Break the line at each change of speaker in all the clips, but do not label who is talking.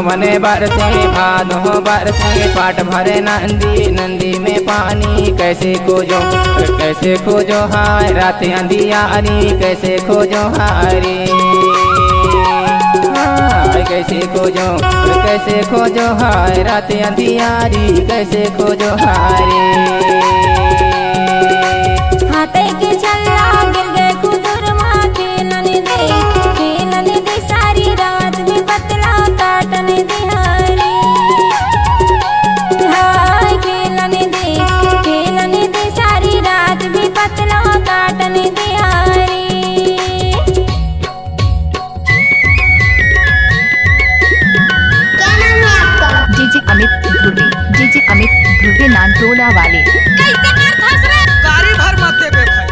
सावन बरसे भादो बरसे पाट भरे नंदी नंदी में पानी कैसे खोजो हाय रात अंधियारी कैसे खोजो हारी कैसे खोजो हाय रात अंधियारी कैसे खोजो हारी
हाथे के छल्ला गिर गए खुदुरमा खेलने दे सारी रात में पतला काटने दे हारे हाय खेलने दे सारी रात में पतला काटने दे हारे।
डीजे अमित ध्रुवे नानटोला वाले
कैसे कर फसरे
गाड़ी भर माते बे भाई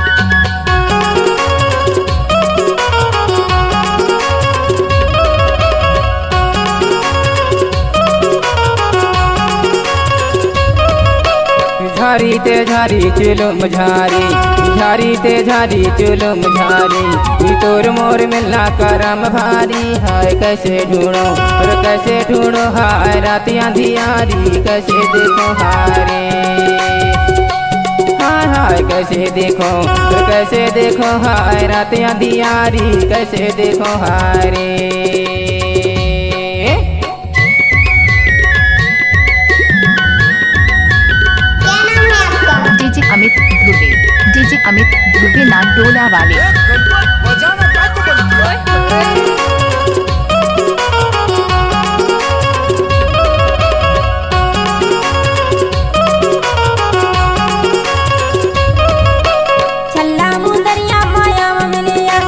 झारी ते झारी चुलुम झारी ते झारी चुलुम झारी तोर मोर मिलना करम भारी हाय कैसे ढूंढो हाय रात अंधियारी कैसे देखो हारे हाय कैसे देखो हाय रात अंधियारी कैसे देखो हारे।
डीजे अमित ध्रुवे नानटोला वाले
बजाना का तो बनती
छल्ला मुंदरिया माया मन लिया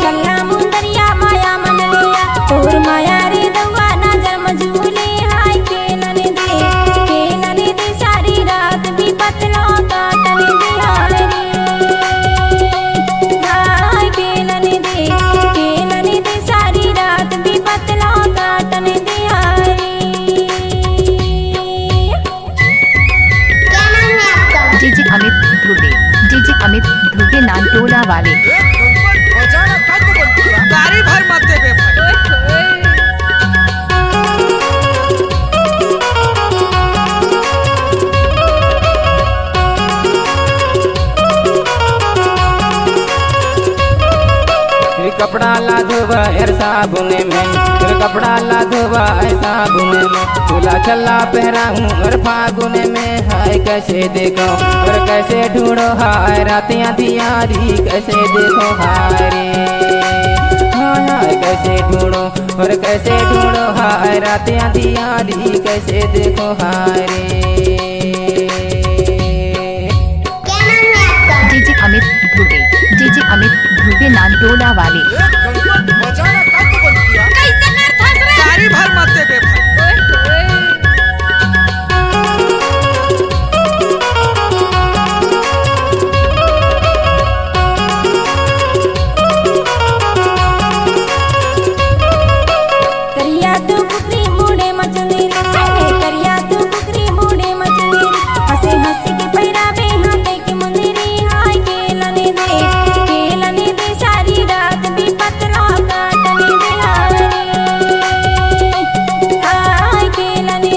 छल्ला मुंदरिया माया मन लिया और माया रे दवा नजर मजूले हाय खेलने दे सारी रात भी पतला काटने दे हारे हाय खेलने दे सारी रात भी पतला काटने दे हारे।
डीजे अमित ध्रुवे नानटोला वाले
बजाना का तो बनती गाड़ी भर माते बे भाई
कपड़ा ला धोबा साबुन में कपड़ा ला धोबा साबुन में चूल्हा छल्ला पहरा हूँ और फागुन में हाय कैसे देखो और कैसे ढूंढो हाय रात अंधियारी कैसे देखो हारे हाय कैसे ढूंढो हाय रात अंधियारी कैसे देखो हारे।
डीजे अमित ध्रुवे नानटोला वाले
बजाना का तो बनती
कैसे कर फसरे
गाड़ी भर माते बे भाई
करिया तू कुकरी मुड़े मचने करिया तू कुकरी मुड़े मचने हंसे के पैरावे हाथे के मुंदरी हाय खेलने दे सारी रात भी पतला काटने दे हारे हाय खेलने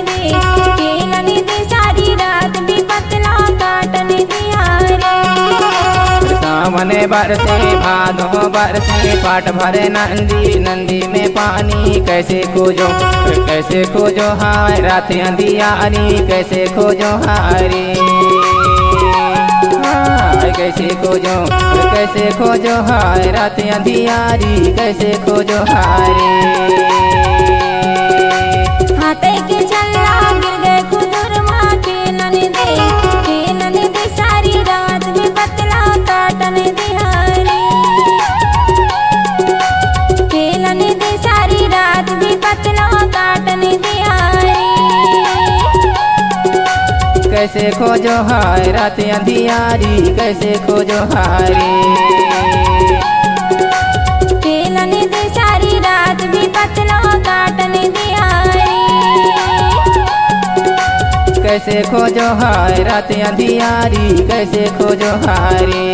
दे सारी रात भी पतला काटने दे हारे।
सावन बरसे भादो बरसे पाट भरे नंदी नंदी में पानी कैसे खोजो हाय रात अंधियारी कैसे खोजो हारी हाय कैसे खोजो हाय रात अंधियारी कैसे खोजो हारी।
हाथे के छल्ला गिर गए खुदुरमा खेलने दे सारी रात में पतला काटने दे हारे खेलने दे सारी रात भी पतला काटने दे हारे।
कैसे खोजो हाय रात अंधियारी कैसे खोजो हारी
खेलने दे सारी रात भी पतला काटने दे हारे
कैसे खोजो हाय रात अंधियारी कैसे खोजो हारी।